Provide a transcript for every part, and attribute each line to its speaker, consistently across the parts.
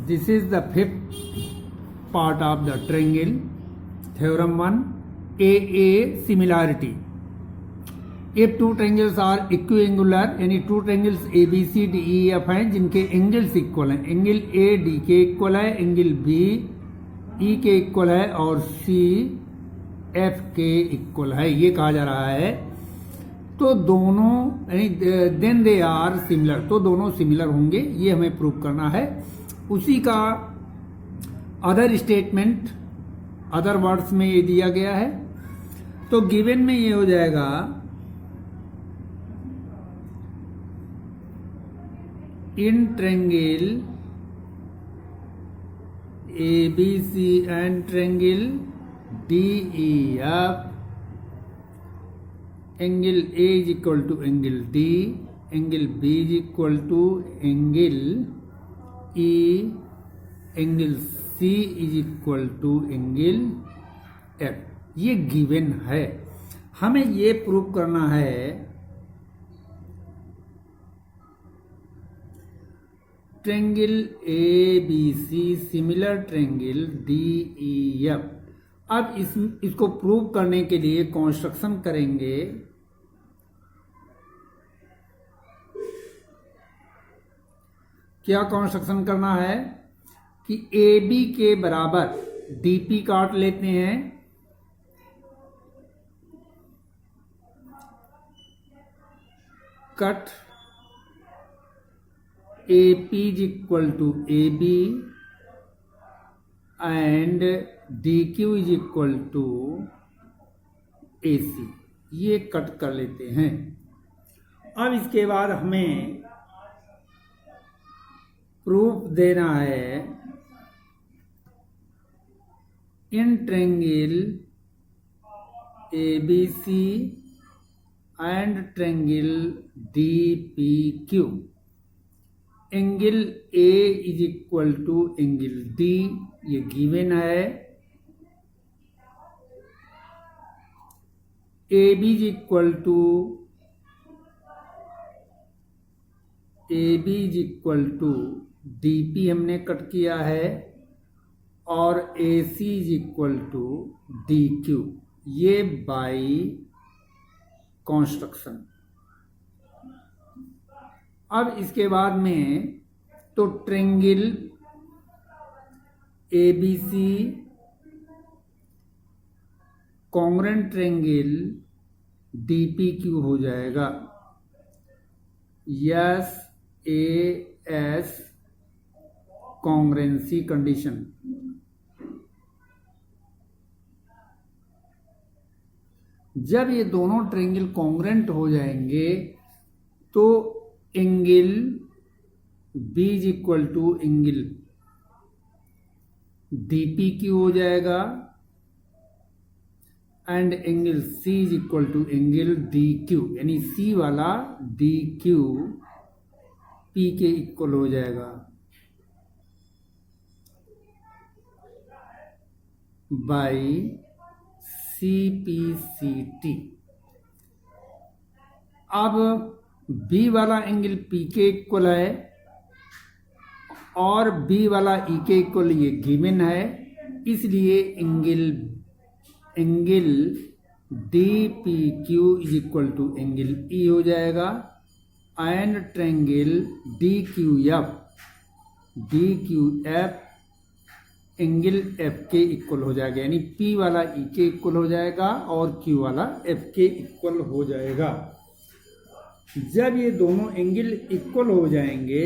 Speaker 1: This is the fifth part of the triangle. Theorem 1, AA similarity. If two triangles are equiangular, यानी two triangles ABCDEF हैं जिनके angles equal हैं, angle AD के इक्वल है, angle BE के इक्वल है और CF के इक्वल है, ये कहा जा रहा है। तो दोनों यानी देन दे आर सिमिलर, तो दोनों सिमिलर होंगे, ये हमें प्रूव करना है। उसी का अदर स्टेटमेंट अदर वर्ड्स में ये दिया गया है। तो गिवन में ये हो जाएगा in triangle ABC and triangle DEF angle A is equal to angle D, angle B is equal to angle E, angle C is equal to angle F। ये गिवन है, हमें ये प्रूव करना है triangle ABC similar triangle DEF। अब इसको prove करने के लिए कंस्ट्रक्शन करेंगे। क्या कंस्ट्रक्शन करना है कि AB के बराबर DP काट लेते हैं, cut AP is equal to AB and DQ is equal to AC, ये कट कर लेते हैं। अब इसके बाद हमें प्रूफ देना है in triangle ABC and triangle DPQ angle A is equal to angle D, ये गिवन है। AB is equal to DP हमने कट किया है और AC is equal to DQ, ये बाई कंस्ट्रक्शन। अब इसके बाद में तो triangle ABC congruent triangle DPQ हो जाएगा। S AS congruency condition. जब ये दोनों ट्रायंगल कॉन्ग्रुएंट हो जाएंगे तो angle B is equal to angle DPQ हो जाएगा and angle C is equal to angle DQ, यानी C वाला DQ P के इक्वल हो जाएगा बाई CPCT। अब B वाला एंगल P के इक्वल है और B वाला E के इक्वल, ये गिवन है, इसलिए angle DPQ is equal to angle E हो जाएगा and triangle DQF angle F के इक्वल हो जाएगा, यानी P वाला E के इक्वल हो जाएगा और Q वाला F के इक्वल हो जाएगा। जब ये दोनों एंगल इक्वल हो जाएंगे,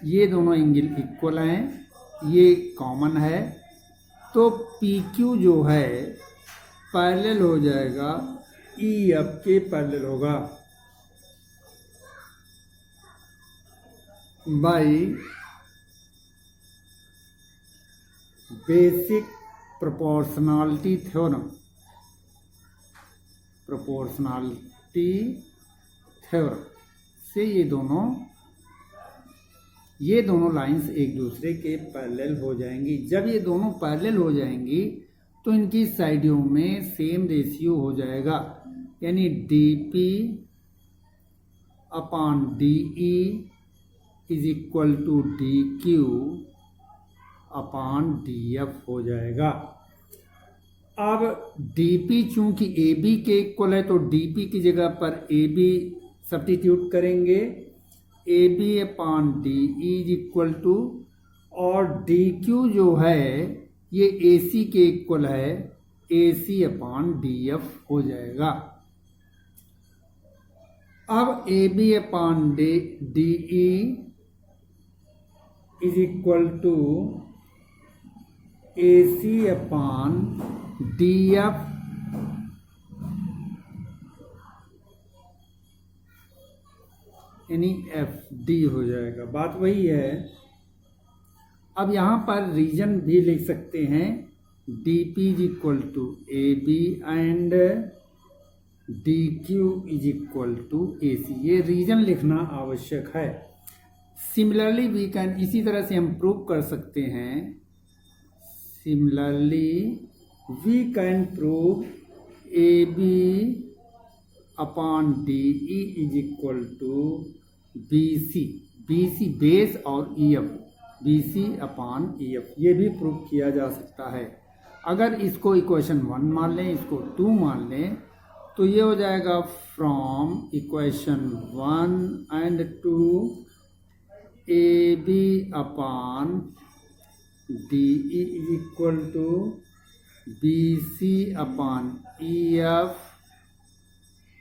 Speaker 1: ये दोनों एंगल इक्वल हैं, ये कॉमन है, तो PQ जो है पैरेलल हो जाएगा EF के पैरेलल होगा बाई बेसिक प्रोपोर्शनलिटी थ्योरम। से ये दोनों लाइंस एक दूसरे के पैरेलल हो जाएंगी। जब ये दोनों पैरेलल हो जाएंगी तो इनकी साइडों में सेम रेशियो हो जाएगा, यानी DP upon DE is equal to D Q upon D F हो जाएगा। अब dp चूंकि ab के इक्वल है तो dp की जगह पर ab सब्स्टिट्यूट करेंगे, ab upon D is equal to, और dq जो है ये ac के इक्वल है, ac अपॉन df हो जाएगा। अब ab upon D is equal to ac upon df यानी fd हो जाएगा। बात वही है। अब यहाँ पर रीजन भी लिख सकते हैं, dp is equal to ab and dq is equal to ac। ये रीजन लिखना आवश्यक है। सिमिलरली वी कैन, इसी तरह से हम प्रूव कर सकते हैं, similarly we can prove AB upon DE is equal to BC base और EF BC upon EF, ये भी प्रूव किया जा सकता है। अगर इसको इक्वेशन 1 मान लें, इसको 2 मान लें, तो ये हो जाएगा from equation 1 and 2 AB upon DE is equal to BC upon EF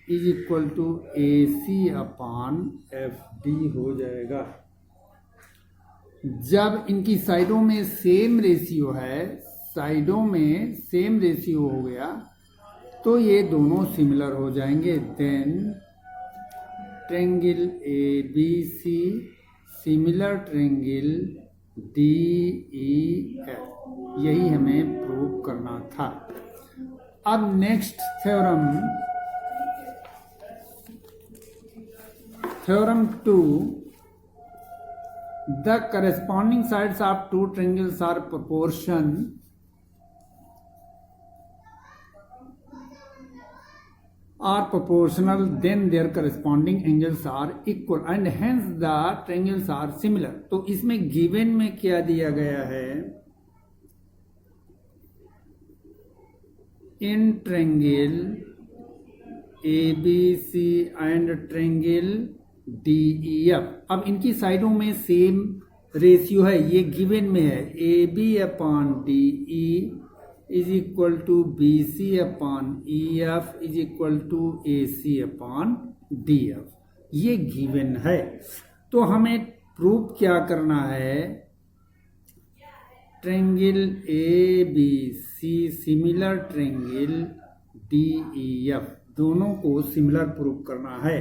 Speaker 1: is equal to AC upon FD हो जाएगा। जब इनकी साइडों में सेम रेशियो है, साइडों में सेम रेशियो हो गया, तो ये दोनों सिमिलर हो जाएंगे। Then triangle ABC similar triangle DEF, यही हमें प्रूव करना था। अब next theorem 2, the corresponding sides of two triangles are proportional then their corresponding angles are equal and hence the triangles are similar। तो इसमें गिवन में क्या दिया गया है, in triangle ABC and triangle DEF, अब इनकी साइडों में सेम रेशियो है, ये गिवन में है, AB upon DE is equal to BC upon EF is equal to AC upon DF, ये गिवन है। तो हमें प्रूव क्या करना है, triangle ABC similar triangle DEF, दोनों को सिमिलर प्रूव करना है।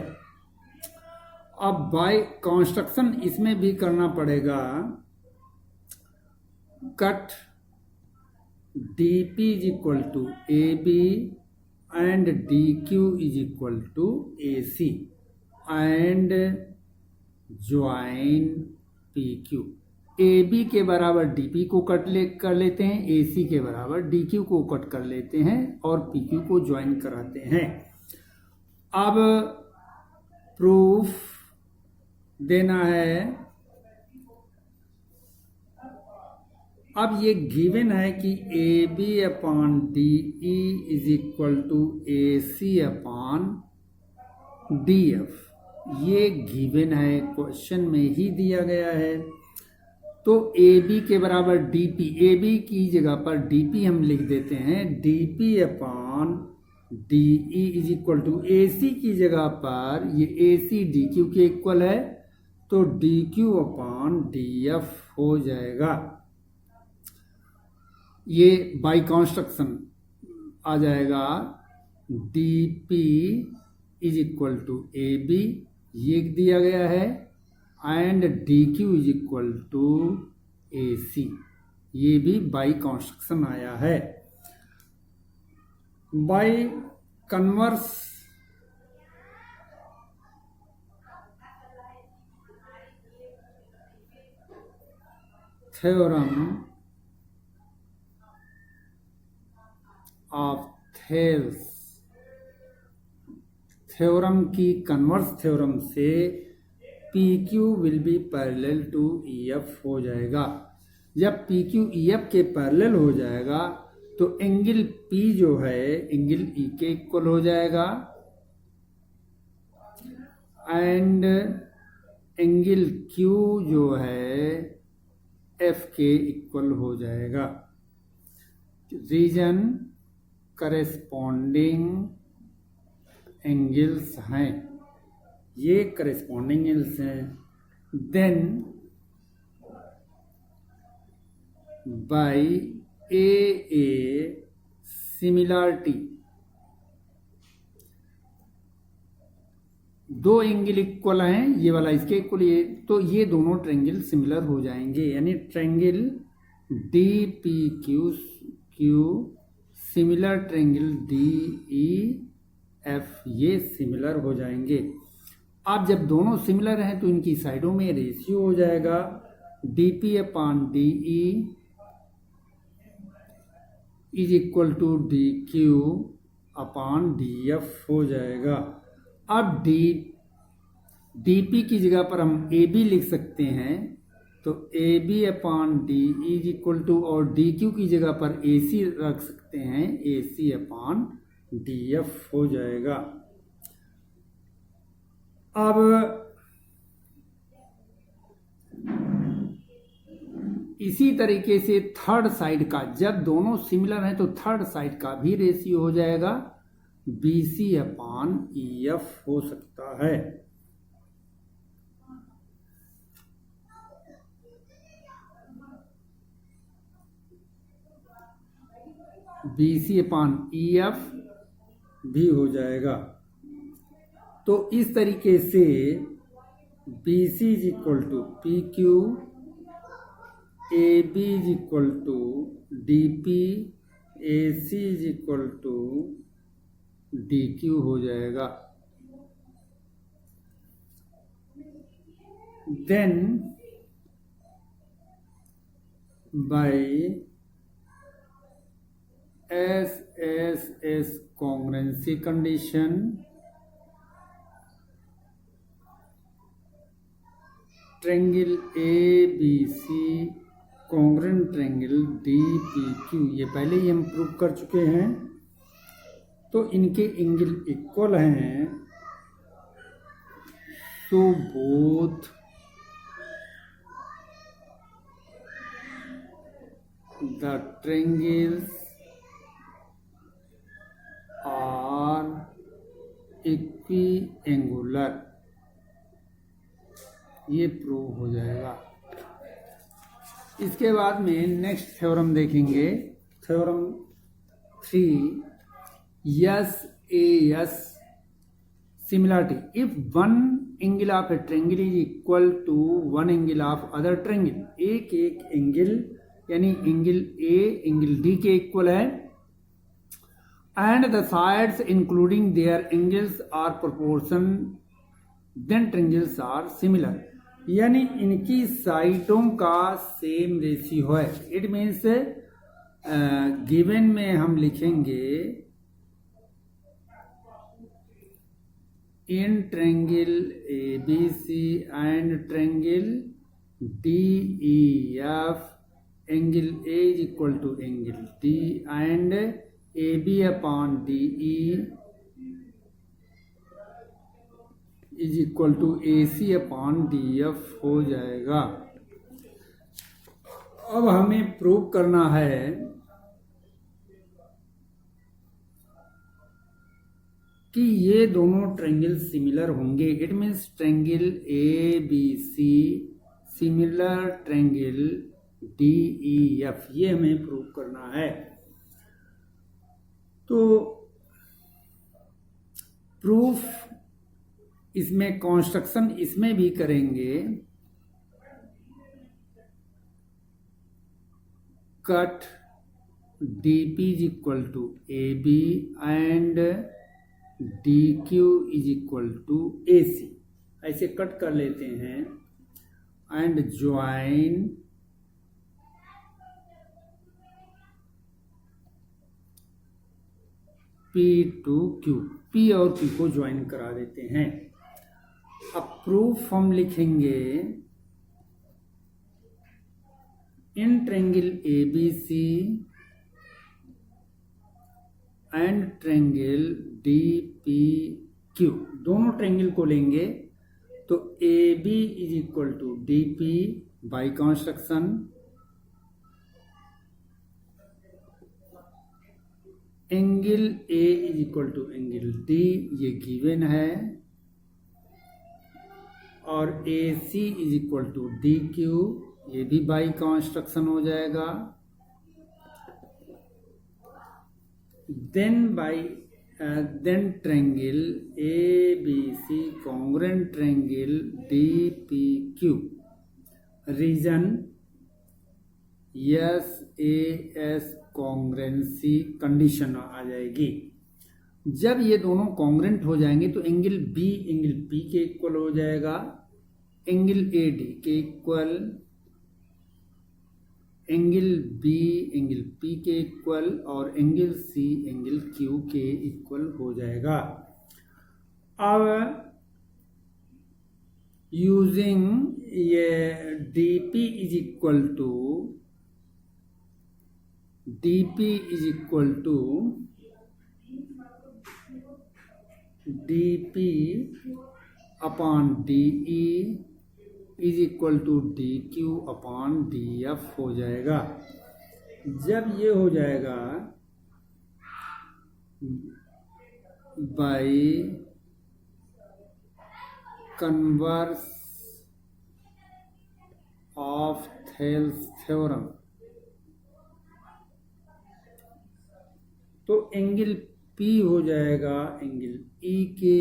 Speaker 1: अब बाय कंस्ट्रक्शन इसमें भी करना पड़ेगा, cut DP is equal to AB and DQ is equal to AC and join PQ। AB के बराबर DP को कर लेते हैं, AC के बराबर DQ को कट कर लेते हैं और PQ को ज्वाइन कराते हैं। अब प्रूफ देना है। अब ये गिवन है कि AB upon DE is equal to AC upon DF, ये गिवन है, क्वेश्चन में ही दिया गया है। तो AB के बराबर DP, AB की जगह पर DP हम लिख देते हैं, DP upon DE is equal to AC की जगह पर ये AC DQ के इक्वल है, तो DQ अपॉन DF हो जाएगा। ये बाय कंस्ट्रक्शन आ जाएगा, DP is equal to AB, ये दिया गया है, and DQ is equal to AC, ये भी बाय कंस्ट्रक्शन आया है। By converse theorem of Thales, theorem की कन्वर्स थ्योरम से PQ will be parallel to EF हो जाएगा। जब PQ EF के पैरेलल हो जाएगा तो एंगल P जो है एंगल E के इक्वल हो जाएगा एंड एंगल Q जो है F के इक्वल हो जाएगा। रीजन करेस्पॉन्डिंग एंगल्स हैं, ये करेस्पॉन्डिंग एंगल्स हैं। देन बाय ए सिमिलरिटी, दो एंगल इक्वल हैं, ये वाला इसके इक्वल, ये तो ये दोनों ट्रायंगल सिमिलर हो जाएंगे, यानी triangle DPQ similar triangle DEF ये सिमिलर हो जाएंगे। अब जब दोनों सिमिलर हैं तो इनकी साइडों में रेशियो हो जाएगा DP/DE is equal to DQ/DF हो जाएगा। अब DP की जगह पर हम AB लिख सकते हैं, तो AB/DE इज इक्वल टू, और DQ की जगह पर AC रख सकते हैं, AC/DF हो जाएगा। अब इसी तरीके से थर्ड साइड का, जब दोनों सिमिलर हैं तो थर्ड साइड का भी रेशियो हो जाएगा BC/EF हो सकता है। BC/EF भी हो जाएगा। तो इस तरीके से BC is equal to PQ, AB is equal to DP, AC is equal to DQ हो जाएगा। Then by SSS congruency condition, triangle ABC congruent triangle DPQ, ये पहले ही हम प्रूव कर चुके हैं, तो इनके एंगल इक्वल हैं, तो बोथ द ट्रायंगल्स आर इक्विएंगुलर, ये प्रूव हो जाएगा। इसके बाद में नेक्स्ट थ्योरम देखेंगे, theorem 3, SAS similarity. If one angle of a triangle is equal to one angle of other triangle, एक एंगल यानी एंगल A एंगल D के इक्वल है, and the sides including their angles are proportion, then triangles are similar. यानी इनकी साइडों का same ratio है। इट मीन्स गिवन में हम लिखेंगे in triangle ABC and triangle DEF angle A is equal to angle D and AB/DE is equal to AC/DF हो जाएगा। अब हमें प्रूव करना है कि ये दोनों ट्रायंगल सिमिलर होंगे। It means triangle ABC similar triangle DEF, ये हमें प्रूव करना है। तो प्रूफ इसमें, कंस्ट्रक्शन इसमें भी करेंगे। Cut DP is equal to AB and DQ is equal to AC, ऐसे कट कर लेते हैं and join P to Q, P और Q को ज्वाइन करा देते हैं। अब प्रूफ हम लिखेंगे in triangle ABC and triangle DPQ, दोनों ट्रायंगल को लेंगे तो AB is equal to DP by construction, angle A is equal to angle D, ये गिवन है, और AC is equal to DQ, ये भी बाई कंस्ट्रक्शन हो जाएगा। Then triangle ABC congruent triangle DPQ, reason SAS congruency condition आ जाएगी। जब ये दोनों कॉन्ग्रुएंट हो जाएंगे तो एंगल B एंगल P के इक्वल हो जाएगा, एंगल AD के equal, angle B angle P के इक्वल, और एंगल C एंगल Q के इक्वल हो जाएगा। अब यूजिंग ये DP is equal to DP upon DE is equal to DQ upon DF हो जाएगा। जब ये हो जाएगा by converse of Thales theorem, तो एंगल P हो जाएगा एंगल E के,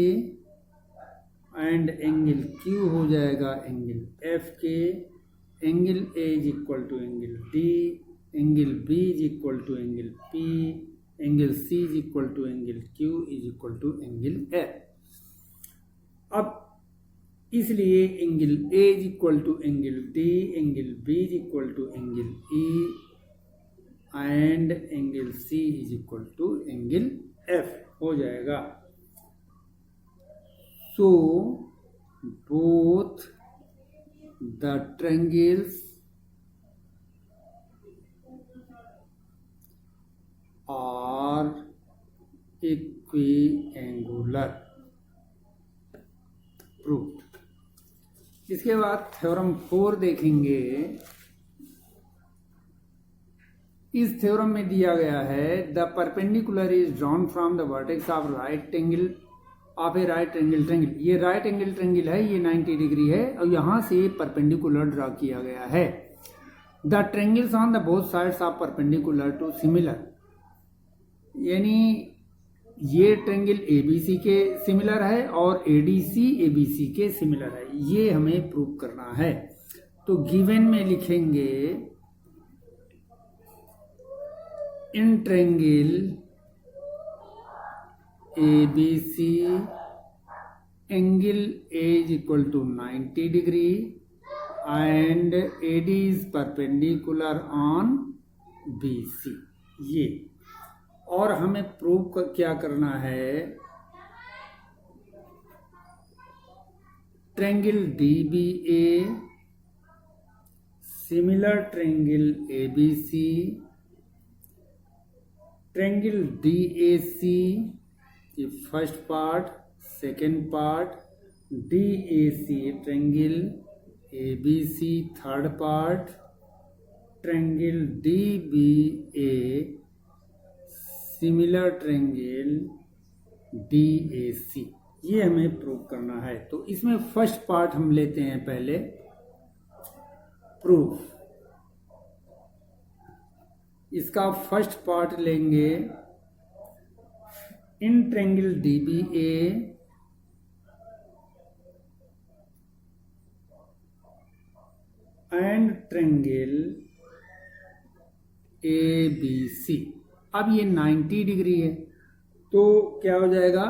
Speaker 1: एंड एंगल Q हो जाएगा एंगल F के, angle A is equal to angle D, angle B is equal to angle P, angle C is equal to angle Q is equal to angle F। अब इसलिए angle A is equal to angle D, angle B is equal to angle E, and angle C is equal to angle F हो जाएगा। So both the triangles are equiangular, proved। इसके बाद theorem 4 देखेंगे। इस theorem में दिया गया है the perpendicular is drawn from the vertex of right angle of A right angle triangle. ये राइट एंगल ट्रायंगल है, ये 90 डिग्री है, और यहां से परपेंडिकुलर ड्रॉ किया गया है। The triangles on the both sides of perpendicular to similar, यानी ये ट्रायंगल ABC के सिमिलर है और ADC ABC के सिमिलर है, ये हमें प्रूव करना है। तो गिवन में लिखेंगे in triangle ABC angle A is equal to 90 degree and AD is perpendicular on BC। ये और हमें प्रूव क्या करना है, triangle DBA similar triangle ABC, triangle DAC ये first part, second part, DAC triangle ABC third part, triangle DBA similar triangle DAC, ये हमें prove करना है। तो इसमें फर्स्ट पार्ट हम लेते हैं पहले, प्रूफ। इसका फर्स्ट पार्ट लेंगे in triangle DBA and triangle ABC। अब ये 90 डिग्री है, तो क्या हो जाएगा,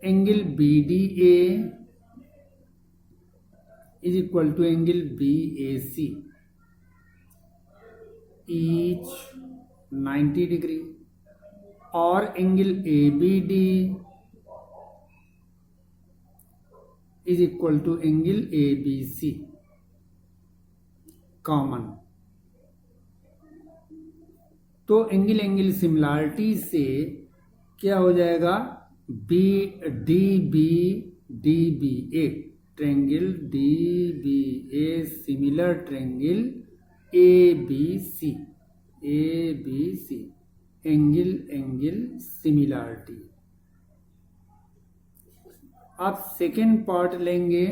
Speaker 1: angle BDA is equal to angle BAC, each 90 degree, और angle ABD is equal to angle A B C common. तो एंगल एंगल सिमिलरिटी से क्या हो जाएगा, B D B A triangle D B A similar triangle A B C angle angle similarity. आप second part लेंगे,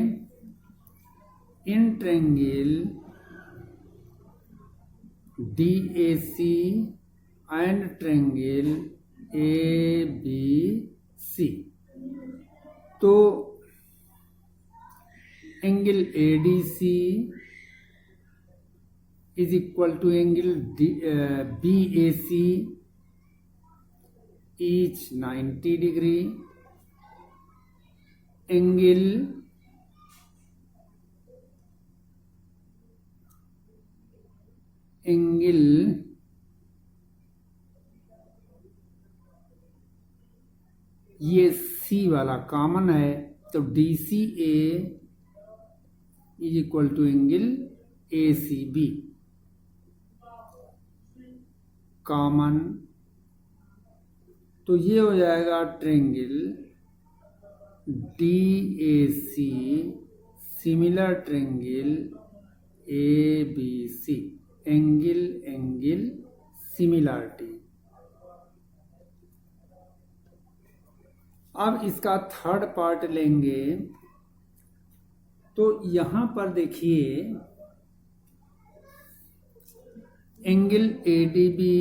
Speaker 1: in triangle D A C and triangle A B C. तो angle A D C is equal to angle B A C each 90 degree, angle ये सी वाला common है, तो D C A is equal to angle A C B common. तो ये हो जाएगा triangle D A C similar triangle A B C angle angle similarity. अब इसका थर्ड पार्ट लेंगे, तो यहां पर देखिए angle A D B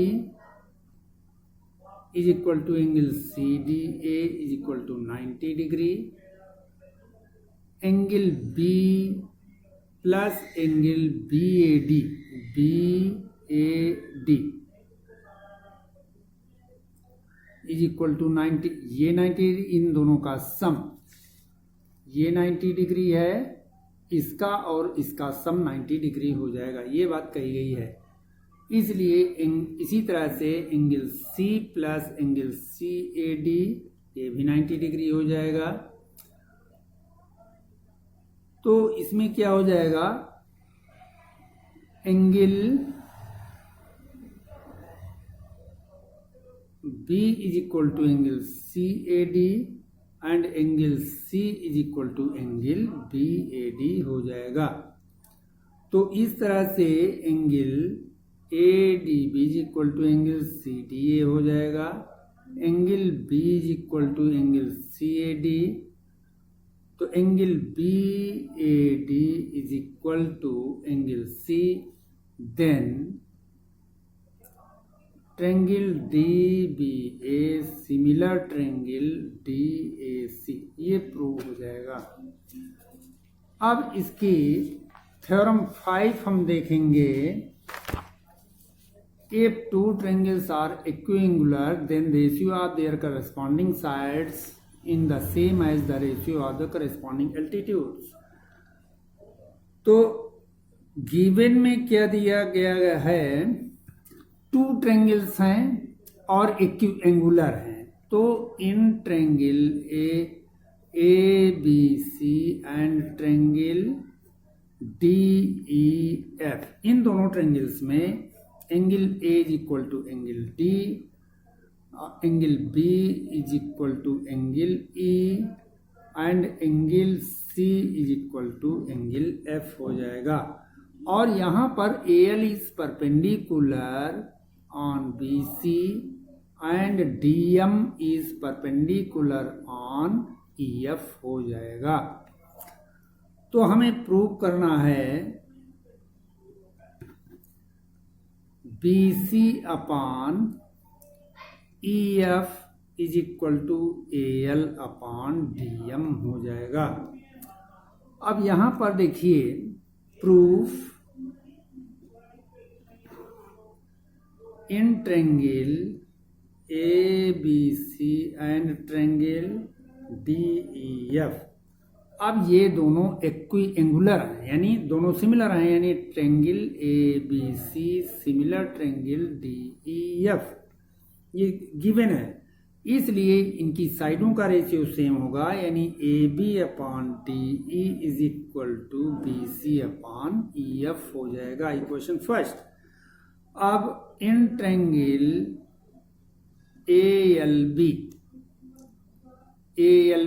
Speaker 1: is equal to angle CDA is equal to 90 degree, angle B plus angle BAD is equal to 90। ये 90 इन दोनों का सम, ये 90 डिग्री है, इसका और इसका सम 90 डिग्री हो जाएगा, ये बात कही गई है। इसलिए इसी तरह से angle C plus angle CAD ये भी 90 डिग्री हो जाएगा। तो इसमें क्या हो जाएगा, angle B is equal to angle CAD and angle C is equal to angle BAD हो जाएगा। तो इस तरह से angle ADB is equal to angle CDA हो जाएगा, angle B is equal to angle CAD, तो angle BAD is equal to angle C, then triangle DBA similar triangle DAC, ये प्रूव हो जाएगा। अब इसकी थ्योरम 5 हम देखेंगे। If two triangles are equiangular, then the ratio of their corresponding sides in the same as the ratio of the corresponding altitudes। तो given में क्या दिया गया है, टू ट्रायंगल्स हैं और इक्विएंगुलर हैं। तो in triangle A B C and triangle D E F, इन दोनों ट्रायंगल्स में angle A is equal to angle D, angle B is equal to angle E and angle C is equal to angle F हो जाएगा। और यहाँ पर A L is perpendicular on B C and D M is perpendicular on E F हो जाएगा। तो हमें prove करना है BC upon EF is equal to AL upon DM हो जाएगा। अब यहां पर देखिए proof, in triangle ABC and triangle DEF, अब ये दोनों इक्विएंगुलर हैं, यानी दोनों सिमिलर हैं, यानी triangle ABC similar triangle DEF, ये गिवन है। इसलिए इनकी साइडों का रेशियो सेम होगा, यानी A B upon D E is equal to B C upon E F हो जाएगा इक्वेशन फर्स्ट। अब इन ट्रायंगल ए एल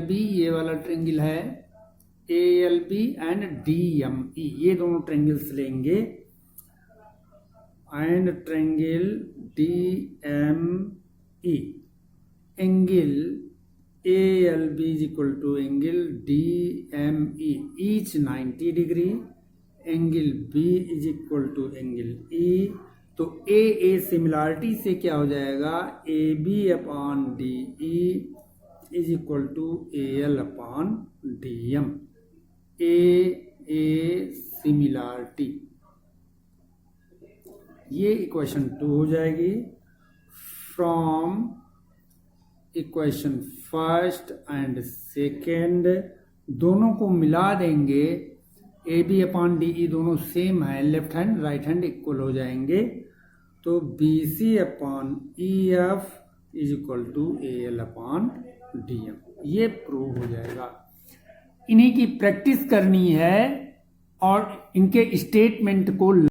Speaker 1: बी ये वाला ट्रायंगल है, A L B and D M E ये दोनों ट्रायंगल्स लेंगे, and triangle D M E angle A L B is equal to angle D M E each 90 degree, angle B is equal to angle E. तो A similarity से क्या हो जाएगा, A B upon D E is equal to A L upon D M. A similarity, ये equation 2 हो जाएगी। From equation first and second दोनों को मिला देंगे, A B upon D E दोनों सेम है, left hand right hand equal हो जाएंगे, तो B C upon E F is equal to A L upon D M, ये प्रूव हो जाएगा। इन्हीं की प्रैक्टिस करनी है और इनके स्टेटमेंट को